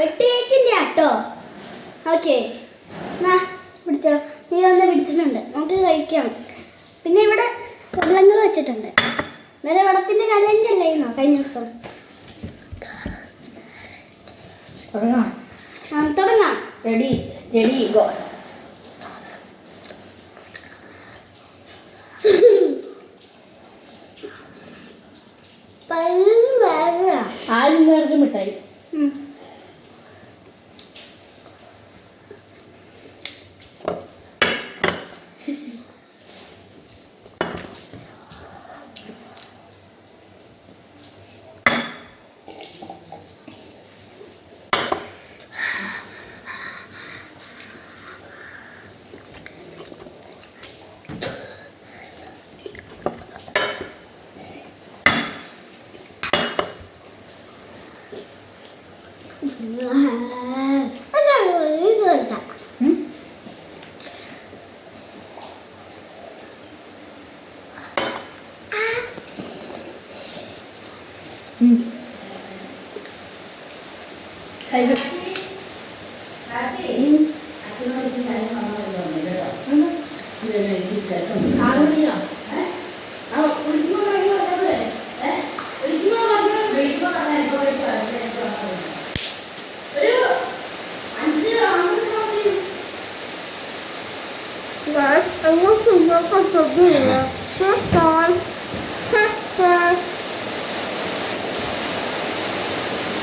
വെട്ടിയേക്കിൻ്റെ ആട്ടോ. ഓക്കെ, എന്നാ പിടിച്ചോ. നീ ഒന്ന് പിടിച്ചിട്ടുണ്ട്, നമുക്ക് കഴിക്കാം. പിന്നെ ഇവിടെ വെള്ളങ്ങൾ വെച്ചിട്ടുണ്ട്. നേരെ വെള്ളത്തിൻ്റെ കലഞ്ചല്ലായിരുന്നോ കഴിഞ്ഞ ദിവസം? തുടങ്ങാം. Ready steady go. ആരും പേർക്ക് മിഠായി.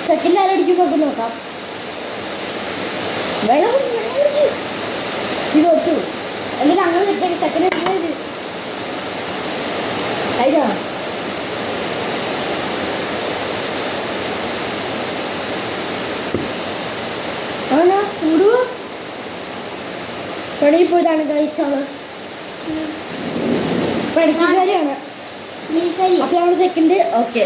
സെക്കൻഡ് ആരടിക്കും നമുക്ക് നോക്കാം. വെള്ളം ഇത് ഒത്തു എന്നിട്ട് അങ്ങനെ സെക്കൻഡ് ഇത് കഴിഞ്ഞോ? ആണോ കൂടുവോ? പണിയിൽ പോയതാണ് കഴിച്ചവള്. പഠിക്കാരിയാണ്. അപ്പോൾ നമ്മൾ സെക്കൻഡ്. ഓക്കെ.